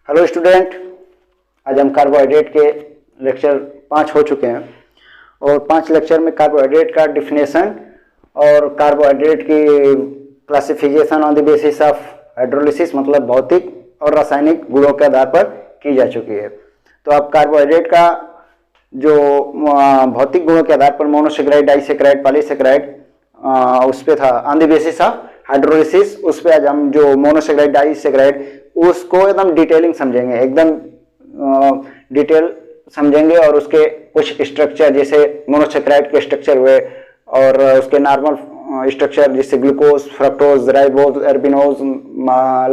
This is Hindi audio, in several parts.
हेलो स्टूडेंट, आज हम कार्बोहाइड्रेट के लेक्चर 5 हो चुके हैं और 5 लेक्चर में कार्बोहाइड्रेट का डिफिनेशन और कार्बोहाइड्रेट की classification on the basis of hydrolysis मतलब भौतिक और रासायनिक गुणों के आधार पर की जा चुकी है। तो अब कार्बोहाइड्रेट का जो भौतिक गुणों के आधार पर मोनोसेकेराइड, डाइसेकेराइड, पॉलीसेकेराइड उस पर था on the basis of hydrolysis. उस पर आज हम जो मोनोसेकेराइड, डाइसेकेराइड उसको एकदम डिटेलिंग समझेंगे, एकदम डिटेल समझेंगे और उसके कुछ स्ट्रक्चर जैसे मोनोसेकेराइड के स्ट्रक्चर हुए और उसके नॉर्मल स्ट्रक्चर जैसे ग्लूकोज, फ्रक्टोज, राइबोज, एर्बिनोज,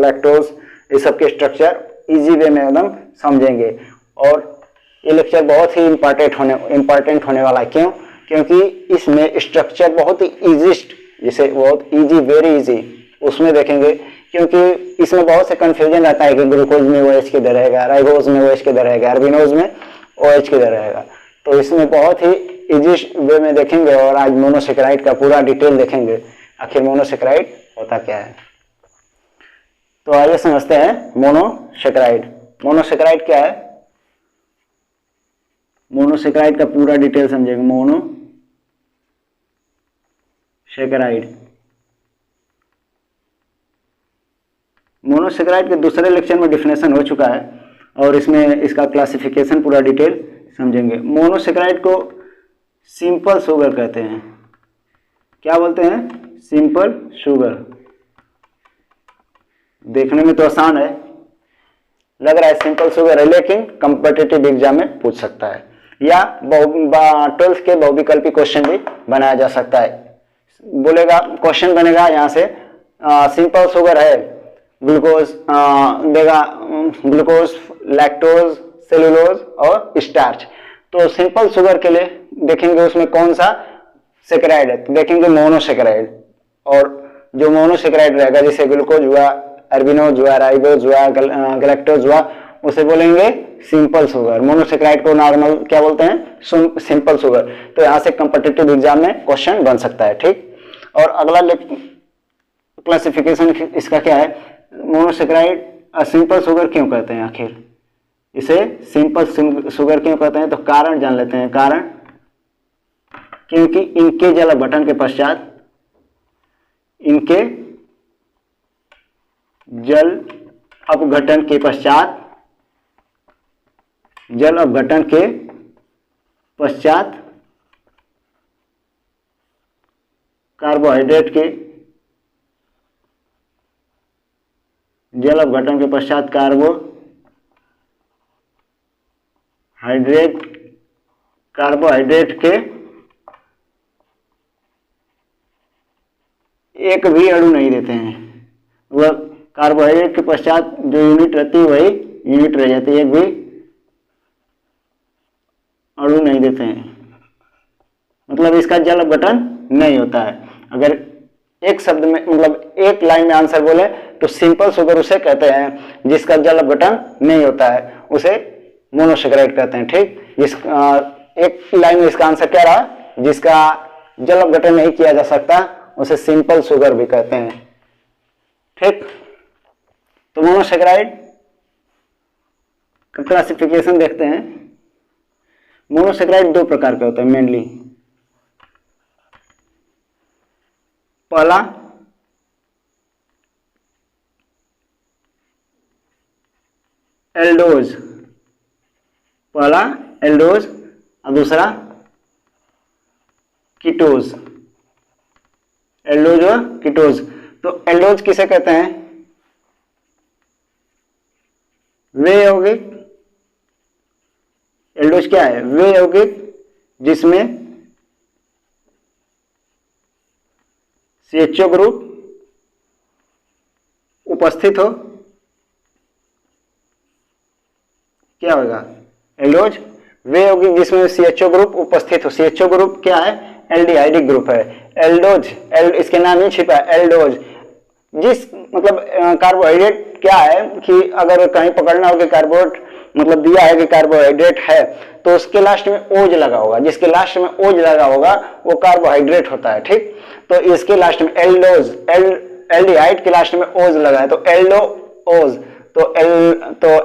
लैक्टोज, ये सब के स्ट्रक्चर इजी वे में एकदम समझेंगे। और ये लेक्चर बहुत ही इम्पॉर्टेंट होने वाला है। क्यों? क्योंकि इसमें स्ट्रक्चर बहुत ही इजीस्ट, जैसे बहुत इजी, वेरी इजी उसमें देखेंगे। क्योंकि इसमें बहुत से कंफ्यूजन रहता है कि ग्लूकोज में OH किधर रहेगा, राइबोज में OH किधर रहेगा, एर्बिनोज में OH किधर रहेगा। तो इसमें बहुत ही इजी वे में देखेंगे और आज मोनोसेकेराइड का पूरा डिटेल देखेंगे, आखिर मोनोसेकेराइड होता क्या है। तो आइए समझते हैं मोनोसेकेराइड। मोनोसेकेराइड क्या है? मोनोसेकेराइड का पूरा डिटेल समझेंगे। मोनोसेकेराइड के दूसरे लेक्चर में डिफिनेशन हो चुका है और इसमें इसका क्लासिफिकेशन पूरा डिटेल समझेंगे। मोनोसेकेराइड को सिंपल शुगर कहते हैं। क्या बोलते हैं? Simple sugar. देखने में तो आसान है, लग रहा है सिंपल शुगर है, लेकिन कॉम्पिटिटिव एग्जाम में पूछ सकता है या 12th के बहुविकल्पी क्वेश्चन भी बनाया जा सकता है। बोलेगा, क्वेश्चन बनेगा यहाँ से सिंपल शुगर है, ग्लूकोज देगा, ग्लूकोज, लैक्टोज, सेलुलोज और स्टार्च। तो सिंपल शुगर के लिए देखेंगे उसमें कौन सा सेकेराइड है, तो देखेंगे मोनोसेकेराइड। और जो मोनोसेकेराइड रहेगा जैसे ग्लूकोज हुआ, एर्बिनोज हुआ, राइबोज हुआ, गैलेक्टोज हुआ, उसे बोलेंगे सिंपल शुगर। मोनोसेकेराइड को नॉर्मल क्या बोलते हैं? Simple sugar. तो यहाँ से कॉम्पिटिटिव एग्जाम में क्वेश्चन बन सकता है, ठीक। और अगला क्लासिफिकेशन इसका क्या है? मोनोसेकेराइड सिंपल शुगर क्यों कहते हैं? आखिर इसे सिंपल शुगर क्यों कहते हैं? तो कारण जान लेते हैं। कारण, क्योंकि इनके जल अपघटन के पश्चात, इनके जल अपघटन के पश्चात, जल अपघटन के पश्चात कार्बोहाइड्रेट के, जल अपघटन के पश्चात कार्बोहाइड्रेट के एक भी अणु नहीं देते हैं। वह कार्बोहाइड्रेट के पश्चात जो यूनिट रहती है वही यूनिट रह जाती है, एक भी अणु नहीं देते हैं, मतलब इसका जल अपघटन नहीं होता है। अगर एक शब्द में मतलब एक लाइन में आंसर बोले तो सिंपल शुगर उसे कहते हैं जिसका जल अपघटन नहीं होता है, उसे मोनोसेकेराइड कहते हैं, ठीक। एक लाइन में इसका आंसर क्या रहा? जिसका जल अपघटन नहीं किया जा सकता उसे सिंपल शुगर भी कहते हैं, ठीक। तो मोनोसेकेराइड का क्लासिफिकेशन देखते हैं। मोनोसेकेराइड 2 प्रकार के होते हैं मेनली। पहला एल्डोज, पहला एल्डोज और दूसरा कीटोज। एल्डोज और कीटोज। तो एल्डोज किसे कहते हैं? वे यौगिक, एल्डोज क्या है? वे यौगिक जिसमें CHO ग्रुप उपस्थित हो। क्या होगा? एल्डोज वे यौगिक जिसमें CHO ग्रुप उपस्थित हो। CHO ग्रुप क्या है? एल्डिहाइडिक ग्रुप है। एल्डोज, इसके नाम ही छिपा है एल्डोज। जिस मतलब कार्बोहाइड्रेट क्या है कि अगर कहीं पकड़ना हो कि कार्बोहाइड्रेट मतलब दिया है कि कार्बोहाइड्रेट है तो उसके लास्ट में ओज लगा होगा, जिसके लास्ट में ओज लगा होगा वो कार्बोहाइड्रेट होता है, ठीक। तो इसके लास्ट में एल्डोज, एल्डिहाइड के लास्ट में ओज लगा है तो एल्डोज तो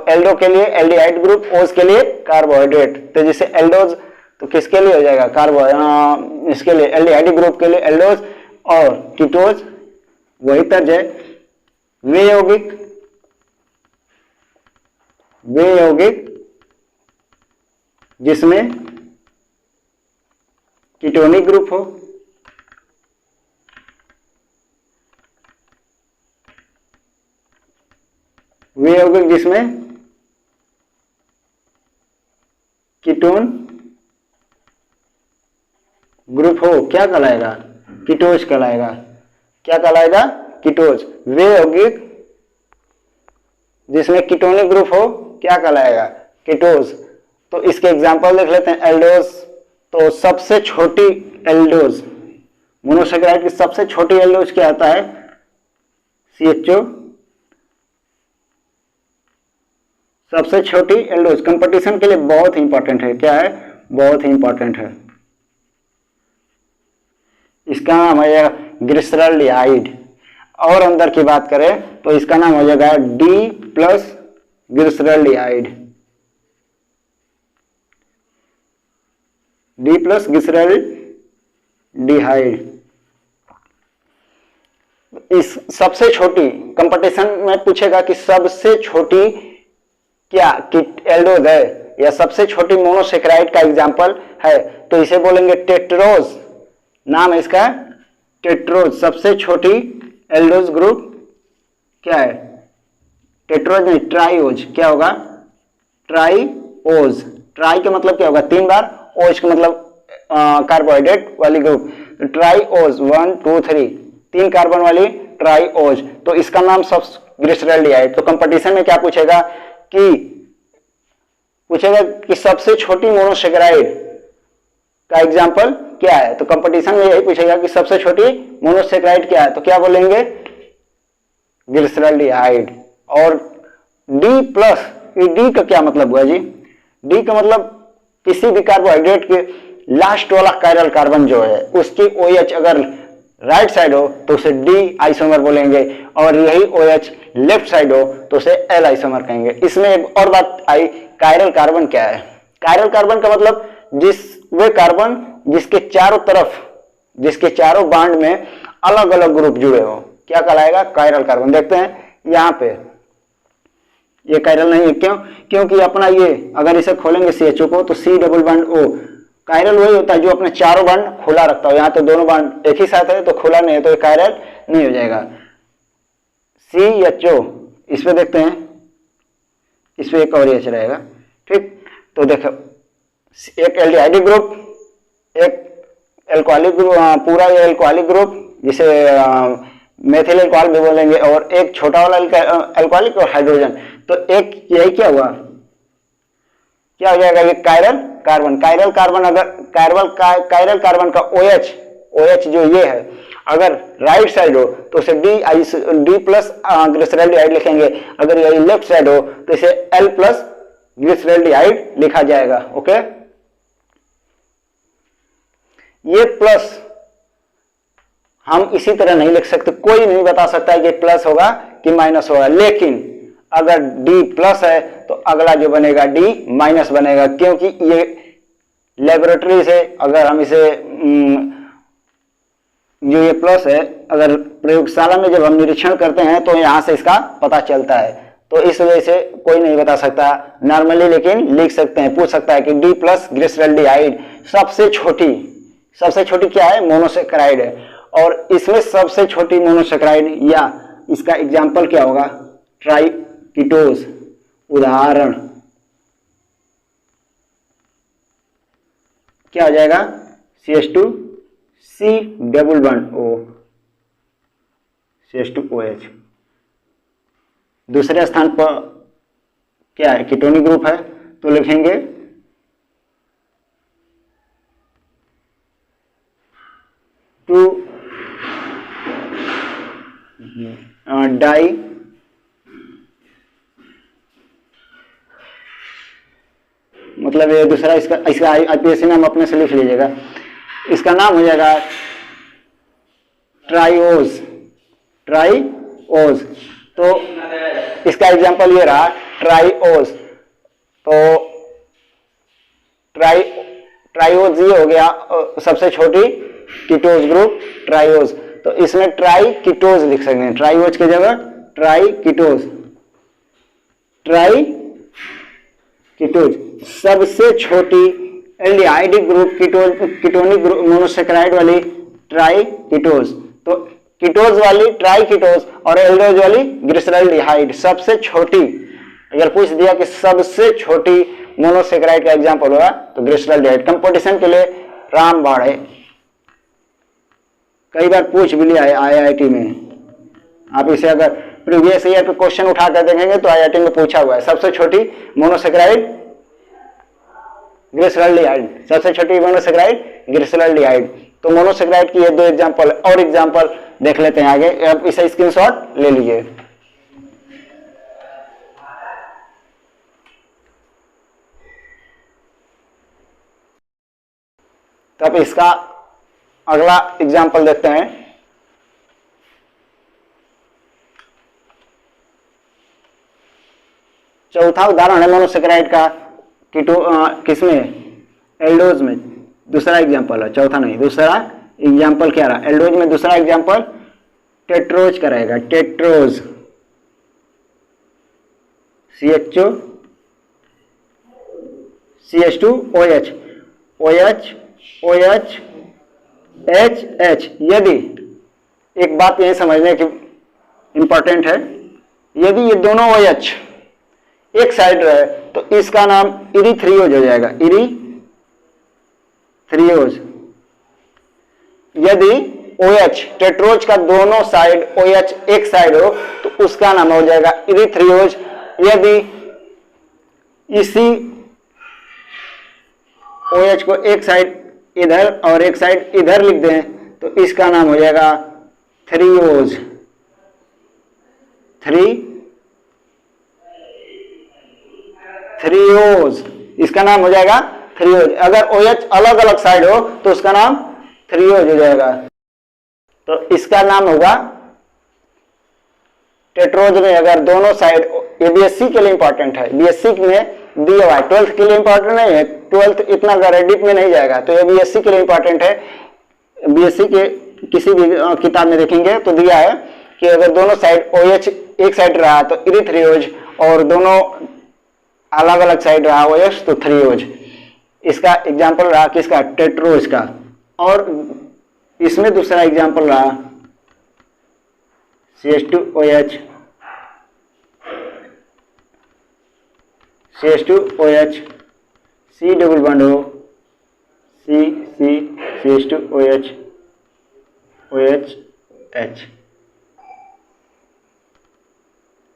एल्डो के लिए एल्डिहाइड ग्रुप, ओज के लिए कार्बोहाइड्रेट। तो जैसे एल्डोज तो किसके लिए हो जाएगा, कार्बो इसके लिए एल्डिहाइड ग्रुप के लिए एल्डोज, और कीटोज वही तर्ज है। वे यौगिक जिसमें कीटोनिक ग्रुप हो, वे यौगिक जिसमें कीटोन ग्रुप हो क्या कहलाएगा, कीटोज कहलाएगा। क्या कहलाएगा, कीटोज। वे यौगिक जिसमें कीटोनिक ग्रुप हो क्या कहलाएगा, कीटोज। तो इसके एग्जांपल देख लेते हैं। एल्डोज, तो सबसे छोटी एल्डोज, मोनोसेकेराइड की सबसे छोटी एल्डोज क्या आता है, CHO। सबसे छोटी एल्डोज कंपटीशन के लिए बहुत ही इंपॉर्टेंट है। क्या है, बहुत ही इंपॉर्टेंट है। इसका नाम हो जाएगा ग्लिसरॉल्डिहाइड। और अंदर की बात करें तो इसका नाम हो जाएगा D+ ग्लिसरॉल्डिहाइड। D+ glyceraldehyde. इस सबसे छोटी कंपटीशन में पूछेगा कि सबसे छोटी क्या एल्डोज है या सबसे छोटी मोनोसेकेराइड का एग्जांपल है, तो इसे बोलेंगे टेट्रोज। नाम है इसका टेट्रोज। सबसे छोटी एल्डोज ग्रुप क्या है, टेट्रोज नहीं, ट्राइओज। क्या होगा, ट्राइओज। ट्राई का मतलब क्या होगा, 3 बार, ओज का मतलब कार्बोहाइड्रेट वाली ग्रुप। तो ट्राइओज 1 2 3, 3 कार्बन वाली ट्राइओज। तो इसका नाम सब ग्लिसरॉल्डिहाइड। तो कंपटीशन में क्या पूछेगा कि सबसे छोटी मोनोसेकेराइड का एग्जांपल क्या है। तो कंपटीशन में यही पूछेगा कि सबसे छोटी मोनोसेकेराइड क्या है, तो क्या बोलेंगे, ग्लिसरॉल्डिहाइड। और D+, डी का क्या मतलब हुआ जी, डी का मतलब किसी भी कार्बोहाइड्रेट के लास्ट वाला कायरल कार्बन जो है उसकी OH अगर राइट साइड हो तो उसे D आइसोमर बोलेंगे, और यही OH लेफ्ट साइड हो तो उसे L आइसोमर कहेंगे। इसमें एक और बात आई, कायरल कार्बन क्या है। कायरल कार्बन का मतलब वे कार्बन जिसके चारों तरफ, जिसके चारों बांड में अलग अलग ग्रुप जुड़े हो, क्या कहलाएगा, कायरल कार्बन। देखते हैं यहां पे ये कायरल नहीं है, क्यों, क्योंकि अपना ये अगर इसे खोलेंगे CHO को तो C double bond O। Chiral वही होता है जो अपने चारों बांड खुला रखता हो। यहाँ तो दोनों बांड एक ही साथ है तो खुला नहीं है, तो ये कायरल नहीं हो जाएगा। CHO, इस पे देखते हैं, इस पे एक और H रहेगा, ठीक। तो देखो एक एल्डिहाइड ग्रुप, एक एल्कोहलिक ग्रुप, पूरा ये एल्कोहलिक ग्रुप जिसे मेथिल अल्कोहल भी बोलेंगे, और एक छोटा वाला एल्कोहलिक और हाइड्रोजन। तो एक यही क्या हुआ, क्या हो जाएगा, ये कायरल कार्बन। कायरल कार्बन अगर कायरल कार्बन का OH जो ये है अगर राइट साइड हो तो इसे D+ ग्लिसरॉल्डिहाइड लिखेंगे। अगर ये लेफ्ट साइड हो तो इसे L+ ग्लिसरॉल्डिहाइड लिखा जाएगा। ओके, ये प्लस हम इसी तरह नहीं लिख सकते, कोई नहीं बता सकता है कि प्लस होगा कि माइनस होगा। लेकिन अगर D+ है तो अगला जो बनेगा D- बनेगा, क्योंकि ये लेबोरेटरी से अगर हम इसे जो ये प्लस है अगर प्रयोगशाला में जब हम निरीक्षण करते हैं तो यहां से इसका पता चलता है। तो इस वजह से कोई नहीं बता सकता नॉर्मली, लेकिन लिख सकते हैं, पूछ सकता है कि D+ ग्लिसरॉल्डिहाइड सबसे छोटी क्या है, मोनोसेकेराइड है। और इसमें सबसे छोटी मोनोसेकेराइड या इसका एग्जाम्पल क्या होगा, ट्राइकीटोज। उदाहरण क्या हो जाएगा, CH2 C double bond O, CH2OH। दूसरे स्थान पर क्या है, कीटोनिक ग्रुप है, तो लिखेंगे डाई मतलब ये दूसरा इसका IPSC में हम अपने से लिख लीजिएगा। इसका नाम हो जाएगा ट्राइओज। तो इसका एग्जांपल ये रहा ट्राइओज, तो ट्राइओज ये हो गया सबसे छोटी कीटोज ग्रुप ट्राइओज, तो इसमें ट्राई कीटोज लिख सकते हैं, ट्राइओज की जगह ट्राई कीटोज, ट्राई कीटोज सबसे छोटी aldehyde group ketonic group monosaccharide वाली ट्राई कीटोज, तो कीटोज वाली ट्राई कीटोज और एल्डोज वाली ग्लिसरॉल्डिहाइड सबसे छोटी। अगर पूछ दिया कि सबसे छोटी मोनोसेकेराइड का एग्जांपल होगा तो ग्लिसरॉल्डिहाइड। कंपटीशन के लिए रामबाण है, कई बार पूछ भी लिया है आईआईटी में, आप इसे अगर प्रीवियस ईयर पे क्वेश्चन उठा कर देखेंगे तो आईआईटी में पूछा हुआ है सबसे छोटी मोनोसेकेराइड ग्लिसरॉल्डिहाइड, सबसे छोटी मोनोसेकेराइड ग्लिसरॉल्डिहाइड। तो मोनोसेकेराइड की ये दो एग्जांपल और एग्जांपल देख लेते हैं आगे, अब इसे स्क्रीनशॉट ले लीजिए। तो अब इसका अगला एग्जांपल देखते हैं। चौथा उदाहरण है मोनोसेकेराइड का किसमें, एल्डोज में। दूसरा एग्जांपल है, चौथा नहीं, दूसरा एग्जांपल क्या रहा, एल्डोज में दूसरा एग्जांपल टेट्रोज का रहेगा, tetrose CHO CH2OH OH OH HH। यदि एक बात यही समझने की इंपॉर्टेंट है, यदि ये दोनों OH एक साइड रहे तो इसका नाम इरीथ्रियोज हो जाएगा, इरीथ्रियोज। यदि OH टेट्रोज का दोनों साइड OH एक साइड हो तो उसका नाम हो जाएगा इरीथ्रियोज। यदि इसी OH को एक साइड इधर और एक साइड इधर लिख दें तो इसका नाम हो जाएगा थ्रियोज, थ्रियोज, इसका नाम हो जाएगा थ्रियोज। अगर OH अलग अलग साइड हो तो उसका नाम थ्रियोज हो जाएगा। तो इसका नाम होगा टेट्रोज में अगर दोनों साइड, ये बीएससी के लिए इंपॉर्टेंट है, बीएससी में दिया हुआ है, 12th के लिए इंपॉर्टेंट नहीं है, 12th इतना डीप में नहीं जाएगा, तो ये बीएससी के लिए इंपॉर्टेंट है। बीएससी के किसी भी किताब में देखेंगे तो दिया है कि अगर दोनों साइड OH एक साइड रहा तो इरीथ्रियोज और दोनों अलग अलग साइड रहा OH तो थ्रियोज। इसका एग्जांपल रहा किसका, टेट्रोज का। और इसमें दूसरा एग्जांपल रहा CH2OH C डबल बॉन्ड हो CH2OH OH।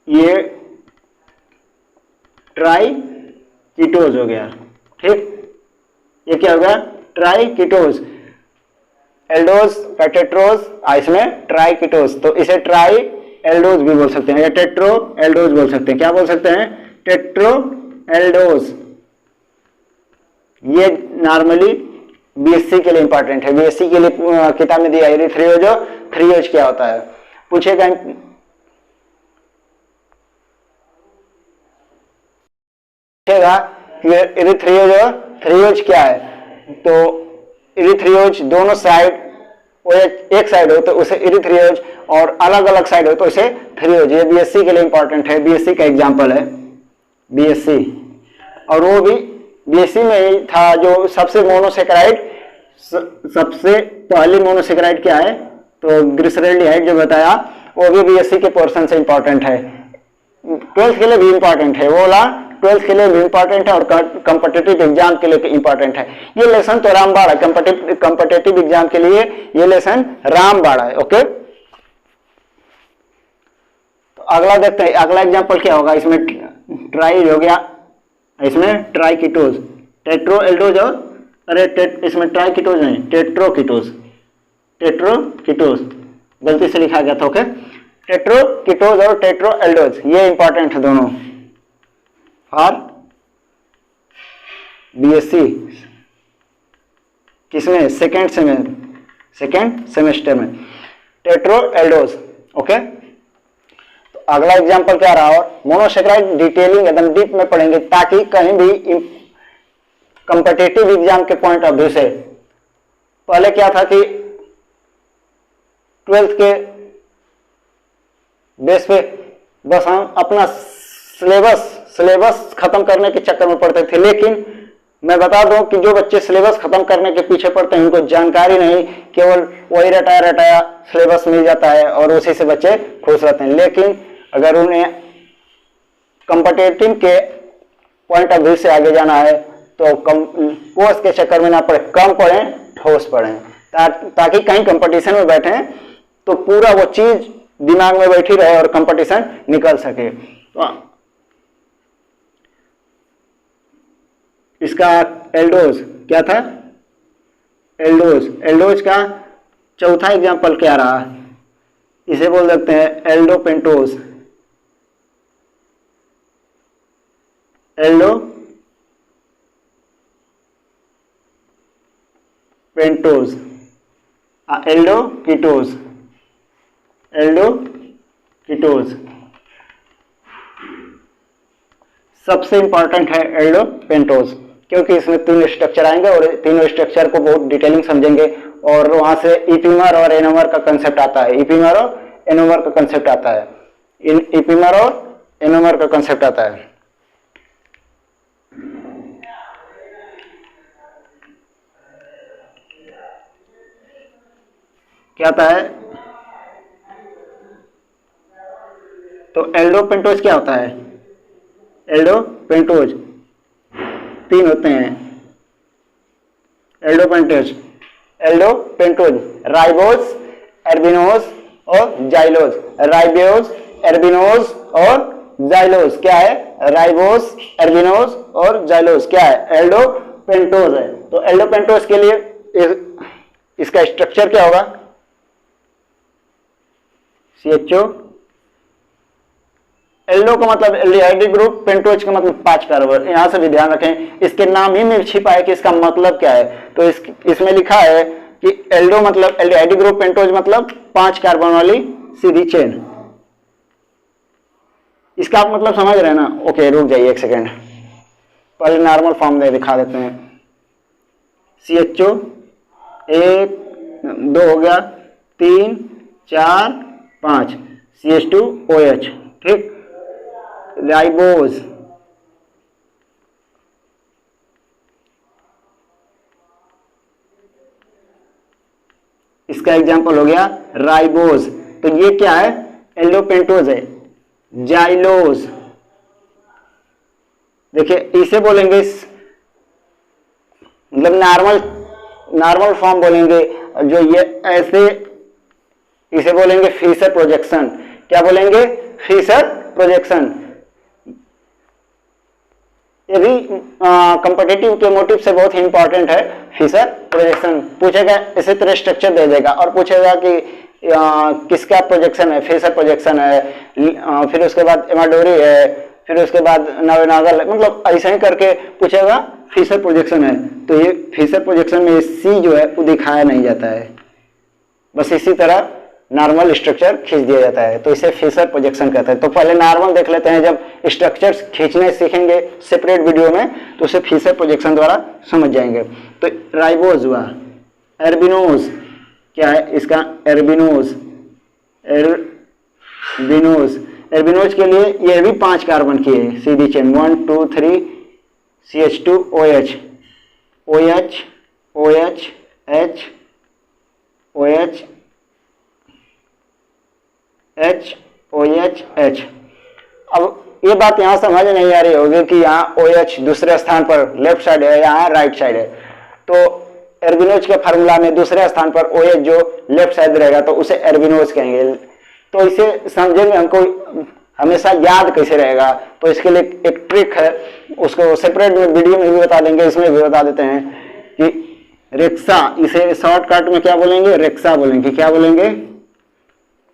ये ट्राई कीटोज हो गया, ठीक। ये क्या होगा, ट्राई कीटोज। एल्डोज का टेट्रोज, इसमें ट्राई कीटोज, तो इसे ट्राई एल्डोज भी बोल सकते हैं या टेट्रो एल्डोज बोल सकते हैं। क्या बोल सकते हैं, टेट्रो एल्डोज। ये नॉर्मली बीएससी के लिए इंपॉर्टेंट है, बीएससी के लिए किताब में दिया है इरीथ्रियोज, थ्रियोज क्या होता है पूछेगा। इरीथ्रियोज और थ्रियोज क्या है, तो इरीथ्रियोज दोनों साइड एक साइड हो तो उसे इरीथ्रियोज और अलग अलग साइड हो तो उसे थ्रियोज। ये बीएससी के लिए इंपॉर्टेंट है, बीएससी का एग्जांपल है, बीएससी। और वो भी बीएससी में ही था जो सबसे मोनोसेकेराइड, सबसे पहली मोनोसेकेराइड क्या है तो ग्लिसरॉल्डिहाइड जो बताया, वो भी बीएससी के पोर्शन से इंपॉर्टेंट है, 12th के लिए भी इंपॉर्टेंट है, वो वाला 12th के लिए भी इंपॉर्टेंट है और कॉम्पिटिटिव एग्जाम के लिए इंपॉर्टेंट है। ये लेसन तो रामबाण है, कॉम्पिटिटिव एग्जाम के लिए ये लेसन रामबाण है, ओके। तो अगला देखते हैं, अगला एग्जांपल क्या होगा। इसमें ट्राई हो गया, इसमें ट्राई कीटोज, टेट्रो एल्डोज और इसमें ट्राई कीटोज नहीं, टेट्रो कीटोज, टेट्रो कीटोज गलती से लिखा गया था, ओके। टेट्रो कीटोज और टेट्रो एल्डोज ये इंपॉर्टेंट है दोनों और बीएससी किसमें, सेकेंड सेमेस्टर में टेट्रो एल्डोज, ओके। तो अगला एग्जांपल क्या रहा, और मोनोसेक्राइड डिटेलिंग एकदम डीप में पढ़ेंगे ताकि कहीं भी कॉम्पिटिटिव एग्जाम के पॉइंट ऑफ व्यू से, पहले क्या था कि 12th के बेस पे बस हम अपना सिलेबस खत्म करने के चक्कर में पड़ते थे, लेकिन मैं बता दूं कि जो बच्चे सिलेबस खत्म करने के पीछे पड़ते हैं उनको जानकारी नहीं, केवल वही रटाया सिलेबस मिल जाता है और उसी से बच्चे खुश रहते हैं। लेकिन अगर उन्हें कॉम्पिटिटिव के पॉइंट ऑफ व्यू से आगे जाना है तो कोर्स के चक्कर में ना पड़े, कम पढ़ें, ठोस पढ़ें, ताकि कहीं कंपटीशन में बैठे तो पूरा वो चीज दिमाग में बैठी रहे और कंपटीशन निकल सके। तो इसका एल्डोज क्या था, एल्डोज का चौथा एग्जांपल क्या रहा, इसे बोल सकते हैं एल्डोपेंटोज। एल्डोकीटोज सबसे इंपॉर्टेंट है एल्डोपेंटोज, क्योंकि इसमें 3 स्ट्रक्चर आएंगे और तीनों स्ट्रक्चर को बहुत डिटेलिंग समझेंगे और वहां से इपीमर और एनोमर का कंसेप्ट आता है, इपीमर और एनोमर का कंसेप्ट आता है, इपीमर और एनोमर का कंसेप्ट आता है। क्या आता है, तो एल्डोपेंटोज क्या होता है, एल्डोपेंटोज 3 होते हैं, एल्डोपेंटोज राइबोज, एर्बिनोज और जाइलोज। राइबोज, एर्बिनोज और जाइलोज क्या है, राइबोज, एर्बिनोज और जाइलोज क्या है, एल्डोपेंटोज है। तो एल्डोपेंटोज के लिए इसका स्ट्रक्चर क्या होगा, CHO, एल्डो का मतलब एल्डिहाइड ग्रुप, पेंटोज का मतलब 5 कार्बन। यहां से भी ध्यान रखें, इसके नाम ही में छिपा है कि इसका मतलब क्या है। तो इसमें लिखा है कि एल्डो मतलब एल्डिहाइड ग्रुप, पेंटोज मतलब 5 कार्बन वाली सीधी चेन। इसका आप मतलब समझ रहे हैं ना। ओके, रुक जाइए 1 सेकेंड, पहले नॉर्मल फॉर्म में दिखा देते हैं। CHO 1 2 हो गया, 3 4 5 CH2OH, ठीक। राइबोज, इसका एग्जांपल हो गया राइबोज। तो ये क्या है, एल्डोपेंटोज है। जाइलोज, देखिए इसे बोलेंगे मतलब नॉर्मल फॉर्म बोलेंगे, जो ये ऐसे, इसे बोलेंगे फिशर प्रोजेक्शन। क्या बोलेंगे, फिशर प्रोजेक्शन। ये भी कॉम्पिटिटिव के मोटिव से बहुत ही इंपॉर्टेंट है। फिशर प्रोजेक्शन पूछेगा, इसी तरह स्ट्रक्चर दे देगा और पूछेगा कि किसका प्रोजेक्शन है, फिशर प्रोजेक्शन है, फिर उसके बाद एमाडोरी है, फिर उसके बाद नवेनागल, मतलब ऐसा ही करके पूछेगा फिशर प्रोजेक्शन है। तो ये फिशर प्रोजेक्शन में सी जो है वो दिखाया नहीं जाता है, बस इसी तरह नॉर्मल स्ट्रक्चर खींच दिया जाता है, तो इसे फिशर प्रोजेक्शन कहते हैं। तो पहले नॉर्मल देख लेते हैं, जब स्ट्रक्चर्स खींचने सीखेंगे सेपरेट वीडियो में तो उसे फिशर प्रोजेक्शन द्वारा समझ जाएंगे। तो राइबोज हुआ, एर्बिनोज क्या है इसका, एर्बिनोज के लिए यह भी 5 कार्बन की है सीधी chain, 1 2 3 CH2OH, OH OH H OH H OH H। अब ये बात यहाँ समझ नहीं आ रही होगी कि यहाँ OH दूसरे स्थान पर लेफ्ट साइड है, यहाँ राइट साइड है। तो एर्बिनोज के फार्मूला में दूसरे स्थान पर OH जो लेफ्ट साइड रहेगा तो उसे एर्बिनोज कहेंगे। तो इसे समझेंगे, हमको हमेशा याद कैसे रहेगा, तो इसके लिए एक ट्रिक है, उसको सेपरेट में वीडियो में भी बता देंगे, इसमें भी बता देते हैं कि रेक्सा, इसे शॉर्टकट में क्या बोलेंगे, रेक्सा बोलेंगे। क्या बोलेंगे,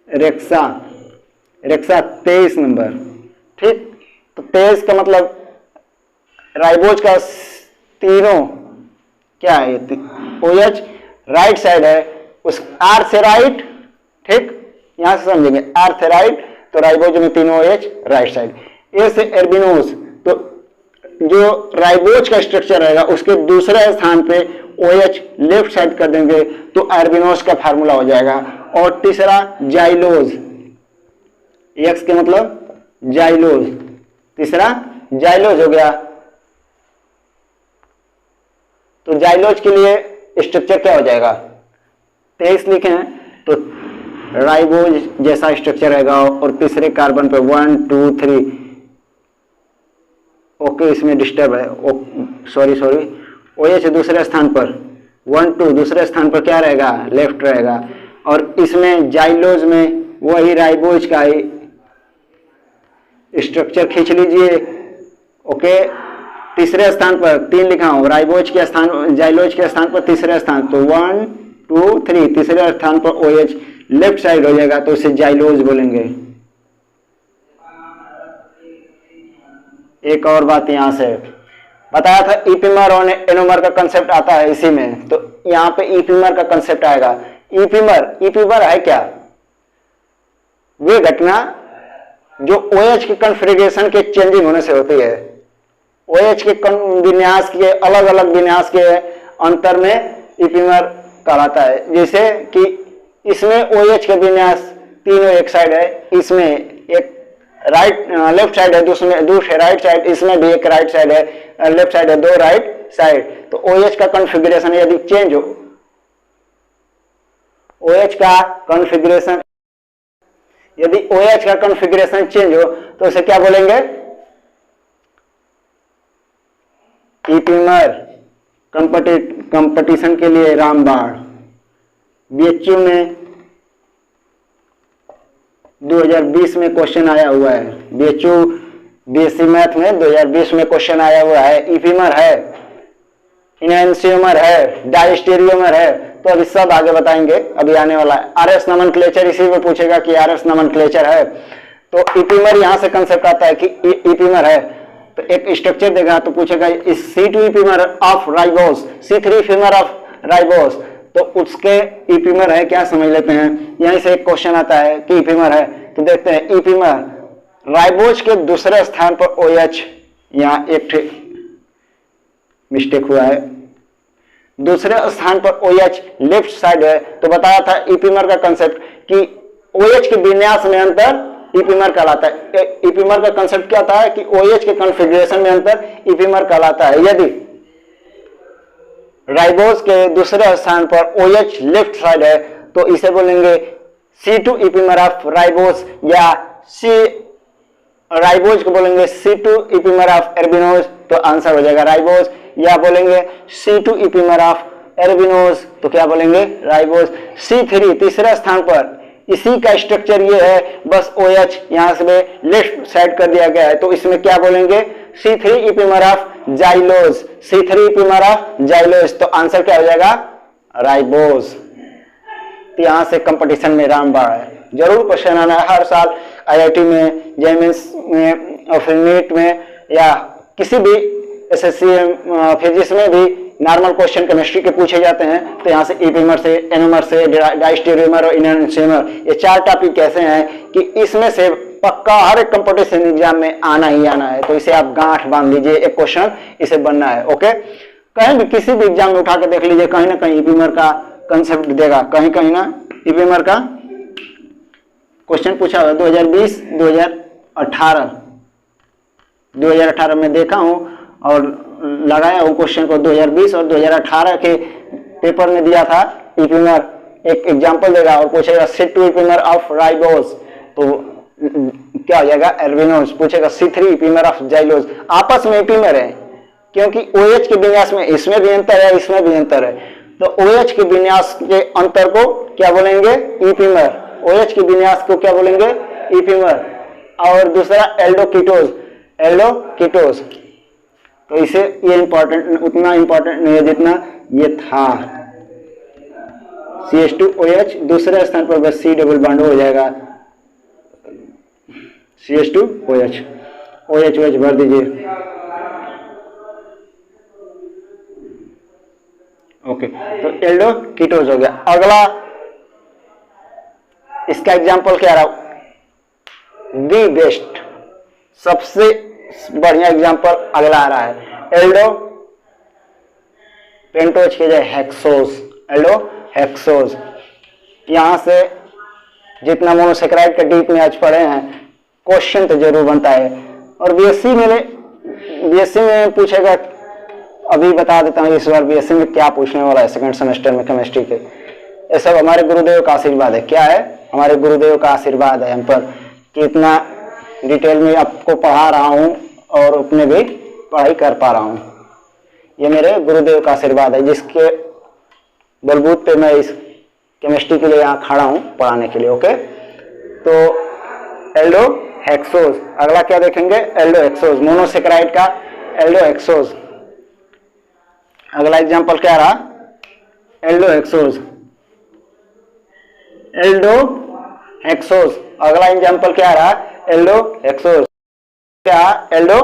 रेक्सा। रेक्सा 23 नंबर, ठीक। तो 23 का मतलब राइबोज का तीनों क्या है, OH राइट साइड है, उस R से राइट, ठीक, यहां से समझेंगे R से राइट, तो राइबोज में तीनों OH राइट साइड। ए से एर्बिनोज, तो जो राइबोज का स्ट्रक्चर रहेगा उसके दूसरे स्थान पे OH लेफ्ट साइड कर देंगे तो एर्बिनोज का फार्मूला हो जाएगा। और तीसरा जाइलोज, एक्स के मतलब जाइलोज, तीसरा जाइलोज हो गया। तो जाइलोज के लिए स्ट्रक्चर क्या हो जाएगा, 23 लिखे हैं तो राइबोज जैसा स्ट्रक्चर रहेगा और तीसरे कार्बन पे 1 2 3, ओके इसमें डिस्टर्ब है, सॉरी OH दूसरे स्थान पर 1 2, दूसरे स्थान पर क्या रहेगा, लेफ्ट रहेगा। और इसमें जाइलोज में वही राइबोज का ही स्ट्रक्चर खींच लीजिए, ओके। तीसरे स्थान पर 3 लिखा हूं, राइबोज के स्थान, जाइलोज के स्थान पर तीसरे स्थान, तो 1 2 3, तीसरे स्थान पर OH लेफ्ट साइड हो जाएगा तो उसे जाइलोज बोलेंगे। एक और बात यहां से बताया था, ईपीमर और एनोमर का कंसेप्ट आता है इसी में, तो यहां पे ईपीमर का कंसेप्ट आएगा। ईपीमर है क्या, वे घटना जो OH के कॉन्फ़िगरेशन के चेंजिंग होने से होती है। OH के विन्यास के अलग अलग विन्यास के अंतर में ईपीमर कहलाता है। जैसे कि इसमें OH के विन्यास तीनों एक साइड है, इसमें एक लेफ्ट साइड है, दूसरे राइट साइड, इसमें भी एक राइट साइड है, लेफ्ट साइड है, 2 राइट साइड। तो OH का कॉन्फ़िगरेशन यदि चेंज हो, OH का कॉन्फ़िगरेशन चेंज हो तो उसे क्या बोलेंगे, ईपीमर। कंपटीशन के लिए रामबाण, BHU में 2020 में क्वेश्चन आया हुआ है, BHU BSc मैथ में 2020 में क्वेश्चन आया हुआ है। ईपीमर है, इनहेंसियोमर है, डायस्टेरियोमर है, तो अभी सब आगे बताएंगे, अभी आने वाला है। RS नोमेनक्लेचर इसी में पूछेगा कि RS नोमेनक्लेचर है, तो ईपीमर यहां से कंसेप्ट आता है कि ईपीमर है, तो एक स्ट्रक्चर देगा तो पूछेगा इस C2 epimer of ribose, C3 epimer of ribose, तो उसके ईपीमर है क्या समझ लेते हैं। यहीं से एक क्वेश्चन आता है कि ईपीमर है, तो देखते हैं ईपीमर राइबोज के दूसरे स्थान पर OH, यहां एक मिस्टेक हुआ है, दूसरे स्थान पर OH लेफ्ट साइड है, तो बताया था ईपीमर का कंसेप्ट कि OH के विन्यास में अंतर ईपीमर कहलाता है। ईपीमर का कंसेप्ट क्या था कि OH के कॉन्फ़िगरेशन में अंतर ईपीमर कहलाता है। यदि राइबोज के दूसरे स्थान पर OH लेफ्ट साइड है तो इसे बोलेंगे C2 ईपीमर ऑफ राइबोज, या राइबोज को बोलेंगे C2 ईपीमर ऑफ एर्बिनोज, तो आंसर हो जाएगा राइबोज। या बोलेंगे C2 ईपीमर ऑफ एर्बिनोज, तो क्या बोलेंगे, राइबोज। C3 तीसरे स्थान पर, इसी का स्ट्रक्चर ये है, बस OH यहां से लेफ्ट साइड कर दिया गया है, तो इसमें क्या बोलेंगे, C3 epimer of xylose, C3 epimer of xylose, तो आंसर क्या हो जाएगा, राइबोज। तो यहां से कंपटीशन में रामबाण है, जरूर क्वेश्चन आना है हर साल IIT में, जेएमएस में और फिर नीट में, या किसी भी SSC फिजिक्स में भी नॉर्मल क्वेश्चन केमिस्ट्री के पूछे जाते हैं। तो यहाँ से ईपीमर से, एनोमर से, डायस्टेरियोमर और इनहेंसियोमर, ये 4 टॉपिक ऐसे हैं कि इसमें से पक्का हर एक कंपटीशन एग्जाम में आना ही आना है, तो इसे आप गांठ बांध लीजिए, एक क्वेश्चन इसे बनना है, ओके। कहीं भी किसी भी एग्जाम में उठा के देख लीजिए, कहीं ना कहीं ईपीमर का कंसेप्ट देगा, कहीं कहीं ना ईपीमर का क्वेश्चन पूछा हुआ। 2020 2018 में देखा हूं और लगाया हूं क्वेश्चन को, 2020 और 2018 के पेपर में दिया था ईपीमर। एक एग्जांपल देगा और पूछेगा C2 ईपीमर ऑफ राइबोज, तो क्या हो जाएगा, एर्बिनोज। पूछेगा C3 ईपीमर ऑफ जाइलोज, आपस में ईपीमर है क्योंकि OH के विन्यास में इसमें भी अंतर है, इसमें भी अंतर है, तो OH के विन्यास के अंतर को क्या बोलेंगे, ईपीमर। OH के विन्यास को क्या बोलेंगे, ईपीमर। और दूसरा एल्डोकीटोज, तो इसे ये इंपॉर्टेंट, उतना इंपॉर्टेंट नहीं है जितना ये था। CH2OH दूसरे स्थान पर बस C डबल बॉन्ड हो जाएगा, CH2OH, OH भर दीजिए, ओके। तो एल्डोकीटोज हो गया। अगला इसका एग्जांपल क्या रहा, दी बेस्ट, सबसे बढ़िया एग्जांपल अगला आ रहा है, एल्डो पेंटोज के जगह हेक्सोज, एल्डो हेक्सोज। यहां से जितना मोनोसेक्राइड के डीप में आज पढ़े हैं, क्वेश्चन तो जरूर बनता है। और बीएससी में पूछेगा, अभी बता देता हूँ इस बार बीएससी में क्या पूछने वाला है सेकंड सेमेस्टर में केमिस्ट्री के। ये सब हमारे गुरुदेव का आशीर्वाद है। क्या है? हमारे गुरुदेव का आशीर्वाद है हम पर कि इतना डिटेल में आपको पढ़ा रहा हूँ और अपने भी पढ़ाई कर पा रहा हूँ। ये मेरे गुरुदेव का आशीर्वाद है, जिसके बलबूत पे मैं इस केमिस्ट्री के लिए यहाँ खड़ा हूँ पढ़ाने के लिए। ओके, तो एल्डो हेक्सोज। अगला क्या देखेंगे? एल्डो हेक्सोज, मोनोसेक्राइड का एल्डो हेक्सोज। अगला एग्जांपल क्या रहा? Aldo hexose, aldo hexose. अगला एग्जांपल क्या रहा? Aldo hexose. क्या? Aldo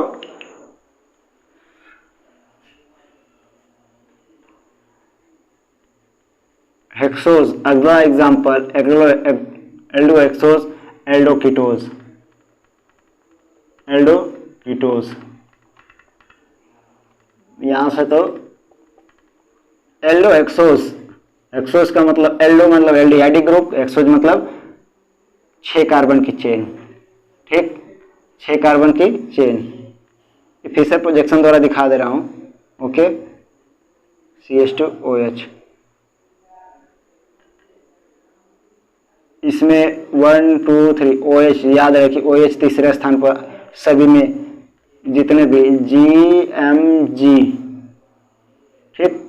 hexose. अगला example aldo hexose, aldo ketose, aldo ketose. यहां से तो एल्डो हेक्सोज, हेक्सोज का मतलब एल्डो मतलब एल्डिहाइडिक ग्रुप, हेक्सोज मतलब 6 कार्बन की चेन। ठीक, 6 कार्बन की चेन। फिर से प्रोजेक्शन द्वारा दिखा दे रहा हूं। Okay, CH2OH। इसमें 1 2 3 OH, याद रखिए OH तीसरे स्थान पर सभी में, जितने भी GMG। ठीक,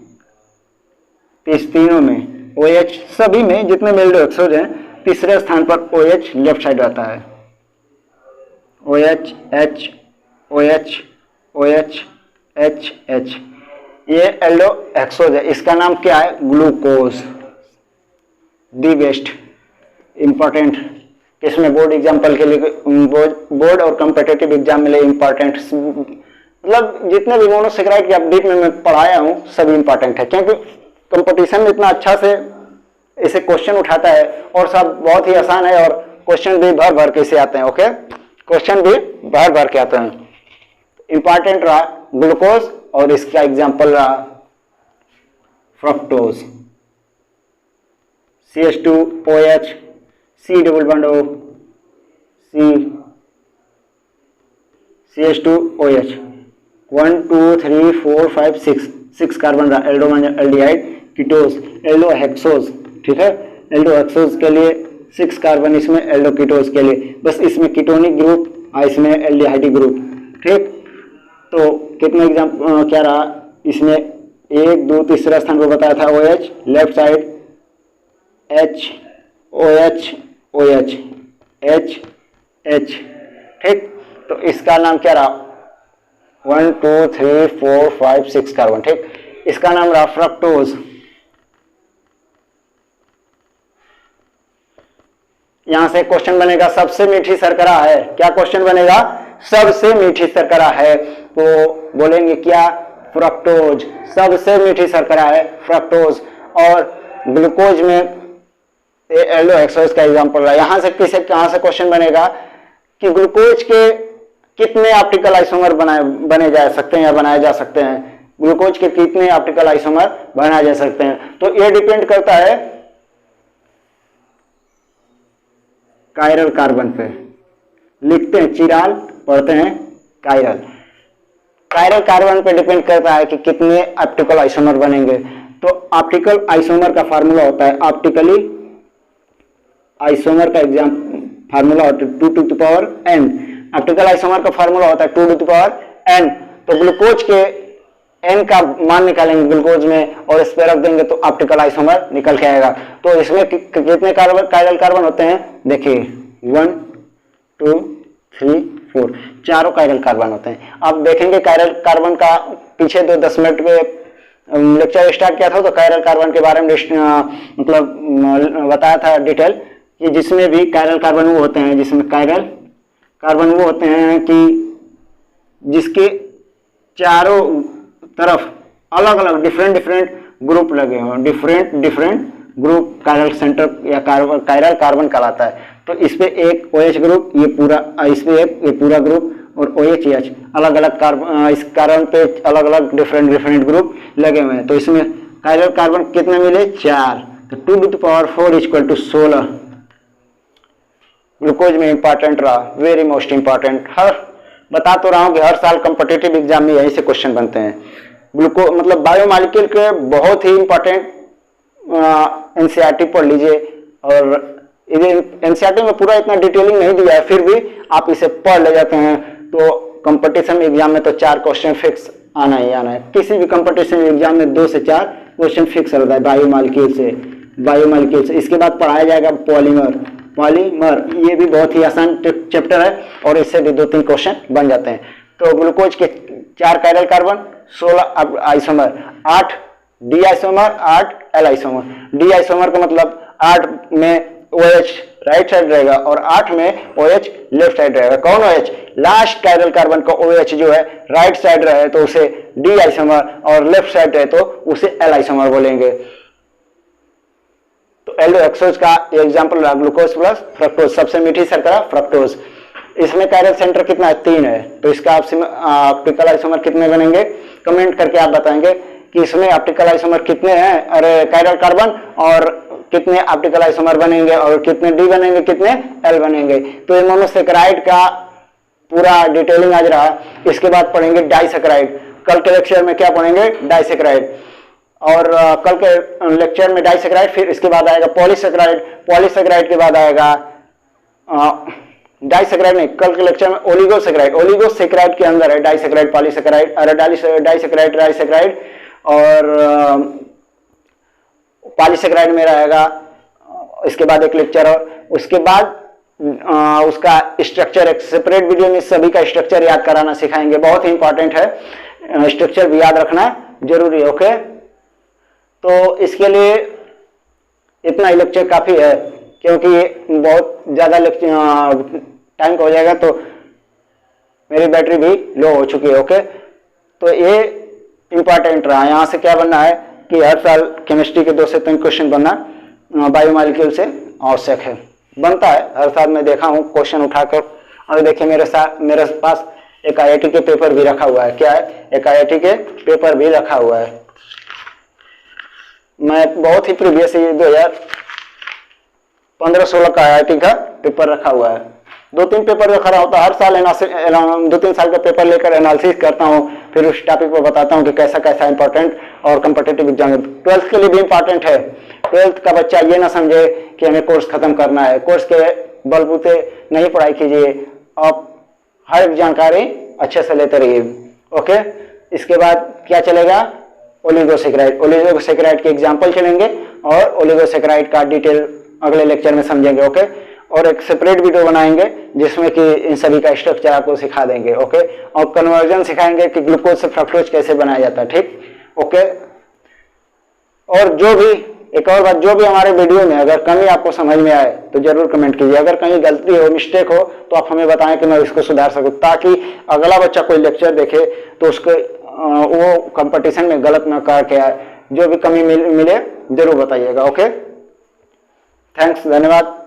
इस तीनों में OH, सभी में जितने में एल्डो हेक्सोज हैं, तीसरे स्थान पर OH लेफ्ट साइड आता है। OH H OH OH H H, ये एल्डो हेक्सोज है। इसका नाम क्या है? ग्लूकोज। दी बेस्ट, इंपॉर्टेंट, इसमें बोर्ड एग्जाम्पल के लिए, बोर्ड और कॉम्पिटिटिव एग्जाम में लिए इंपॉर्टेंट, मतलब जितने भी मोनोसेक्राइड के अपडेट में मैं पढ़ाया हूँ सभी इंपॉर्टेंट है, क्योंकि कंपटीशन में इतना अच्छा से इसे क्वेश्चन उठाता है और सब बहुत ही आसान है, और क्वेश्चन भी भर भर के से आते हैं। ओके, क्वेश्चन भी भर भर के आते हैं। इंपॉर्टेंट रहा ग्लूकोज, और इसका एग्जाम्पल रहा fructose. CH2OH, C double bond O, CH2OH, 1 2 3 4 5 6 carbon रहा, aldo aldehyde ketose, aldo hexose. ठीक है, एल्डो हेक्सोज के लिए 6 कार्बन, इसमें एल्डो कीटोज के लिए बस इसमें कीटोनिक ग्रुप और इसमें एल्डिहाइडिक ग्रुप। ठीक, तो कितने एग्जाम क्या रहा? इसमें 1 2 तीसरा स्थान पर बताया था OH, left side H OH OH H H। ठीक, तो इसका नाम क्या रहा? 1 2 3 4 5 6 कार्बन। ठीक, इसका नाम रहा फ्रक्टोज। यहां से क्वेश्चन बनेगा सबसे मीठी शर्करा है। क्या क्वेश्चन बनेगा? सबसे मीठी शर्करा है, तो बोलेंगे क्या? फ्रक्टोज। सबसे मीठी शर्करा है फ्रक्टोज। और ग्लूकोज में एल्डो हेक्सोज का एग्जांपल रहा। यहां से कहां से क्वेश्चन बनेगा कि ग्लूकोज के कितने ऑप्टिकल आइसोमर बने जा सकते हैं या बनाए जा सकते हैं? ग्लूकोज के कितने ऑप्टिकल आइसोमर बनाए जा सकते हैं? तो यह डिपेंड करता है कायरल कार्बन पे। लिखते हैं चिराल, पढ़ते हैं कायरल। कायरल कार्बन पे डिपेंड करता है कि कितने ऑप्टिकल आइसोमर बनेंगे। तो ऑप्टिकल आइसोमर का फार्मूला होता है, ऑप्टिकली आइसोमर का एग्जाम फार्मूला होता है 2 to the power n। Optical isomer का फार्मूला होता है 2 टू द पावर n। तो ग्लूकोज के n का मान निकालेंगे ग्लूकोज में और इस पे रख देंगे तो ऑप्टिकल आइसोमर निकल के आएगा। तो इसमें कितने कायरल कार्बन होते हैं? देखिए 1 2 3 4, चारों कायरल कार्बन होते हैं। अब देखेंगे कायरल कार्बन का पीछे 10 मिनट में लेक्चर स्टार्ट किया था, तो कायरल कार्बन के बारे में मतलब बताया था डिटेल कि जिसमें भी कायरल कार्बन वो होते हैं, जिसमें कायरल कार्बन वो होते हैं कि जिसके चारों तरफ अलग अलग डिफरेंट ग्रुप लगे हों, डिफरेंट ग्रुप कायरल सेंटर या कायरल कार्बन कहलाता है। तो इस पे एक OH ग्रुप, ये पूरा, इस पे एक, ये पूरा ग्रुप और OH अलग अलग कार्बन, इस कार्बन पे अलग अलग डिफरेंट ग्रुप लगे हुए हैं। तो इसमें कायरल कार्बन कितने मिले? 4। तो 2 to the power 4 equal to 16 glucose में इंपॉर्टेंट रहा, वेरी मोस्ट इंपॉर्टेंट। बता तो रहा हूं कि हर साल कॉम्पिटिटिव एग्जाम में यहीं से क्वेश्चन बनते हैं। ग्लूकोज मतलब बायोमॉलिक्यूल के बहुत ही इंपॉर्टेंट एनसीईआरटी पढ़ लीजिए, और एनसीईआरटी में पूरा इतना डिटेलिंग नहीं दिया है, फिर भी आप इसे पढ़ ले जाते हैं तो कंपटीशन एग्जाम में तो 4 क्वेश्चन फिक्स आना ही आना है। किसी भी कंपटीशन एग्जाम में 2 से 4 क्वेश्चन फिक्स रहता है बायोमॉलिक्यूल से। इसके बाद पढ़ाया जाएगा पॉलीमर, ये भी बहुत ही आसान चैप्टर है और इससे भी 2-3 क्वेश्चन बन जाते हैं। तो ग्लूकोज के 4 chiral carbon, 16 isomer, 8 D isomer, 8 L isomer. D isomer का मतलब 8 में OH राइट साइड रहेगा और 8 में OH लेफ्ट साइड रहेगा। कौन OH? लास्ट कायरल कार्बन का OH जो है राइट साइड रहे तो उसे डी आइसोमर, और लेफ्ट साइड रहे तो उसे एल आइसोमर बोलेंगे। तो एल्डोहेक्सोज का एग्जांपल रहा ग्लूकोज प्लस फ्रक्टोज, सबसे मीठी शर्करा फ्रक्टोज। इसमें कायरल सेंटर कितना है? 3 है। तो इसका ऑप्टिकल आइसोमर कितने बनेंगे? कमेंट करके आप बताएंगे कि इसमें ऑप्टिकल आइसोमर कितने हैं, अरे कायरल कार्बन, और कितने ऑप्टिकल आइसोमर बनेंगे, और कितने डी बनेंगे, कितने एल बनेंगे। तो ये मोनोसेकेराइड का पूरा डिटेलिंग आज रहा। इसके बाद पढ़ेंगे डाइसेकेराइड। कल के लेक्चर में क्या पढ़ेंगे? डाइसेकेराइड। और कल के लेक्चर में डाइसेकेराइड, फिर इसके बाद आएगा पॉलीसेकेराइड। पॉलीसेकेराइड के बाद आएगा डाइसेकेराइड नहीं, कल के लेक्चर में ओलिगोसेकेराइड। ओलिगोसेकेराइड के अंदर है डाइसेकेराइड, पॉलीसेकेराइड, अरे डाइसेकेराइड, ट्राइसेकेराइड, और पॉलीसेकेराइड में रहेगा। इसके बाद एक लेक्चर, और उसके बाद उसका स्ट्रक्चर एक सेपरेट वीडियो में सभी का स्ट्रक्चर याद कराना सिखाएंगे, बहुत ही इंपॉर्टेंट है, स्ट्रक्चर भी याद रखना जरूरी है। ओके, तो इसके लिए इतना ही लेक्चर काफी है, क्योंकि बहुत ज्यादा टाइम का हो जाएगा तो मेरी बैटरी भी लो हो चुकी है। ओके, तो ये इंपॉर्टेंट रहा। यहाँ से क्या बनना है कि हर साल केमिस्ट्री के 2 से 3 क्वेश्चन बनना बायोमॉलिक्यूल से आवश्यक है, बनता है हर साल। मैं देखा हूँ क्वेश्चन उठाकर, और देखिए मेरे पास एक IIT के पेपर भी रखा हुआ है। क्या है? एक IIT के पेपर भी रखा हुआ है। मैं बहुत ही प्रीवियस 2015-16 का IIT का पेपर रखा हुआ है। 2-3 पेपर जो खड़ा होता है हर साल, 2-3 साल का पेपर लेकर एनालिसिस करता हूँ, फिर उस टॉपिक पर बताता हूँ कि कैसा कैसा इंपॉर्टेंट और कॉम्पिटिटिव एग्जाम। 12th के लिए भी इंपॉर्टेंट है। 12th का बच्चा ये ना समझे कि हमें कोर्स खत्म करना है, कोर्स के बलबूते नहीं पढ़ाई कीजिए, आप हर एक जानकारी अच्छे से लेते रहिए। ओके, इसके बाद क्या चलेगा? ओलिगोसेकेराइड। ओलिगोसेकेराइड के एग्जाम्पल चलेंगे और ओलिगोसेकेराइड का डिटेल अगले लेक्चर में समझेंगे। ओके, और एक सेपरेट वीडियो बनाएंगे जिसमें कि इन सभी का स्ट्रक्चर आपको सिखा देंगे। ओके, और कन्वर्जन सिखाएंगे कि ग्लूकोज से फ्रक्टोज कैसे बनाया जाता है। ठीक, ओके। और जो भी एक और बात, जो भी हमारे वीडियो में अगर कमी आपको समझ में आए तो जरूर कमेंट कीजिए। अगर कहीं गलती हो, मिस्टेक हो, तो आप हमें बताएं कि मैं इसको सुधार सकूं, ताकि अगला बच्चा कोई लेक्चर देखे तो उसको वो कंपटीशन में गलत ना करके आए। जो भी कमी मिले जरूर बताइएगा। ओके, थैंक्स, धन्यवाद।